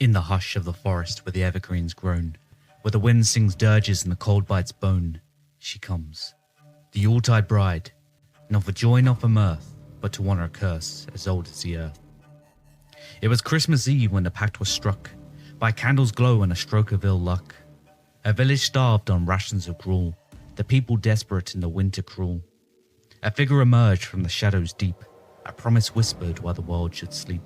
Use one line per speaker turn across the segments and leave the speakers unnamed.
In the hush of the forest where the evergreens groan, where the wind sings dirges and the cold bites bone, she comes, the Yuletide Bride, not for joy, not for mirth, but to honor a curse as old as the earth. It was Christmas Eve when the pact was struck, by candles' glow and a stroke of ill luck. A village starved on rations of gruel, the people desperate in the winter cruel. A figure emerged from the shadows deep, a promise whispered while the world should sleep.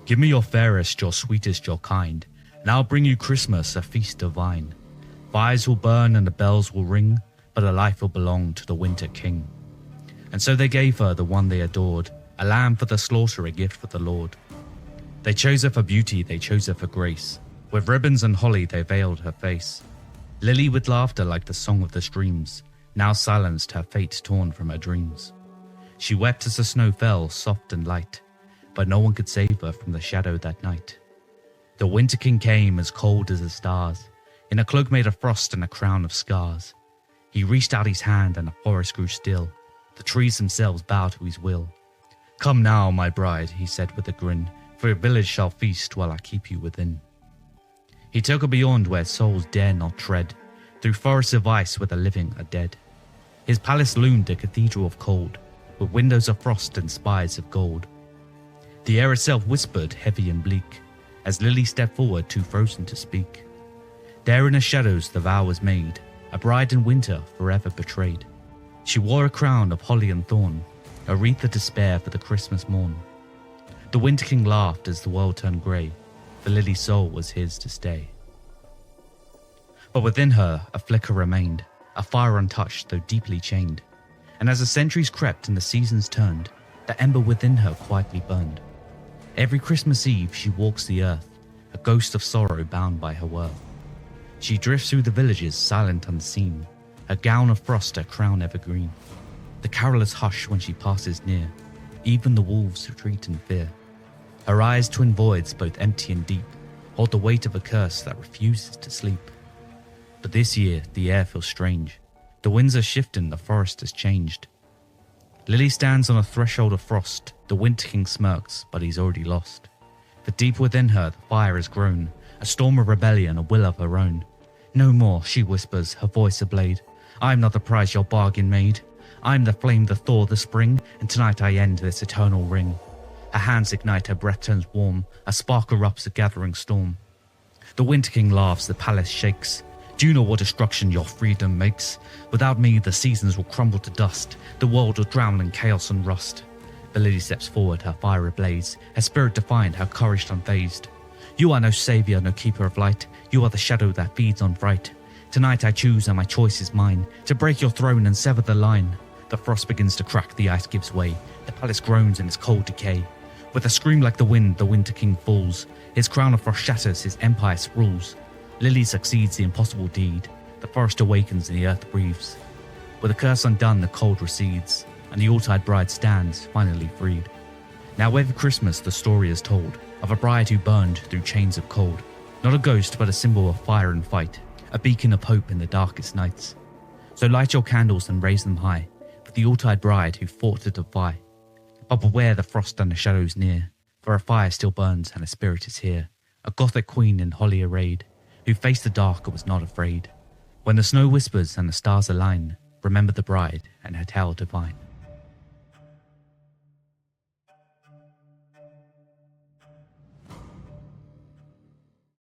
Give me your fairest, your sweetest, your kind, and I'll bring you Christmas, a feast divine. Fires will burn and the bells will ring, but her life will belong to the winter king. And so they gave her the one they adored, a lamb for the slaughter, a gift for the Lord. They chose her for beauty, they chose her for grace. With ribbons and holly they veiled her face. Lily with laughter like the song of the streams, now silenced her fate torn from her dreams. She wept as the snow fell, soft and light, but no one could save her from the shadow that night. The winter king came as cold as the stars, in a cloak made of frost and a crown of scars. He reached out his hand and the forest grew still, the trees themselves bowed to his will. Come now, my bride, he said with a grin, for your village shall feast while I keep you within. He took her beyond where souls dare not tread, through forests of ice where the living are dead. His palace loomed a cathedral of cold, with windows of frost and spires of gold. The air itself whispered, heavy and bleak, as Lily stepped forward, too frozen to speak. There in the shadows the vow was made, a bride in winter forever betrayed. She wore a crown of holly and thorn, a wreath of despair for the Christmas morn. The winter king laughed as the world turned grey, for Lily's soul was his to stay. But within her a flicker remained, a fire untouched though deeply chained. And as the centuries crept and the seasons turned, the ember within her quietly burned. Every Christmas Eve she walks the earth, a ghost of sorrow bound by her worth. She drifts through the villages, silent unseen, her gown of frost, her crown evergreen. The carolers hush when she passes near, even the wolves retreat in fear. Her eyes, twin voids, both empty and deep, hold the weight of a curse that refuses to sleep. But this year the air feels strange. The winds are shifting, the forest has changed. Lily stands on a threshold of frost. The winter king smirks, but he's already lost. For deep within her the fire has grown, a storm of rebellion, a will of her own. No more, she whispers, her voice a blade. I'm not the prize your bargain made. I'm the flame, the thaw, the spring, and tonight I end this eternal ring. Her hands ignite, her breath turns warm, a spark erupts, a gathering storm. The winter king laughs, the palace shakes. Do you know what destruction your freedom makes? Without me the seasons will crumble to dust, the world will drown in chaos and rust. But Lily steps forward, her fire ablaze, her spirit defiant, her courage unfazed. You are no saviour, no keeper of light, you are the shadow that feeds on fright. Tonight I choose and my choice is mine, to break your throne and sever the line. The frost begins to crack, the ice gives way, the palace groans in its cold decay. With a scream like the wind, the winter king falls, his crown of frost shatters, his empire sprawls. Lily succeeds the impossible deed, the forest awakens and the earth breathes. With the curse undone, the cold recedes, and the Yuletide Bride stands, finally freed. Now every Christmas the story is told, of a bride who burned through chains of cold. Not a ghost, but a symbol of fire and fight, a beacon of hope in the darkest nights. So light your candles and raise them high, for the Yuletide Bride who fought to defy. But beware the frost and the shadows near, for a fire still burns and a spirit is here, a Gothic queen in holly arrayed, who faced the dark and was not afraid. When the snow whispers and the stars align, remember the bride and her tale divine.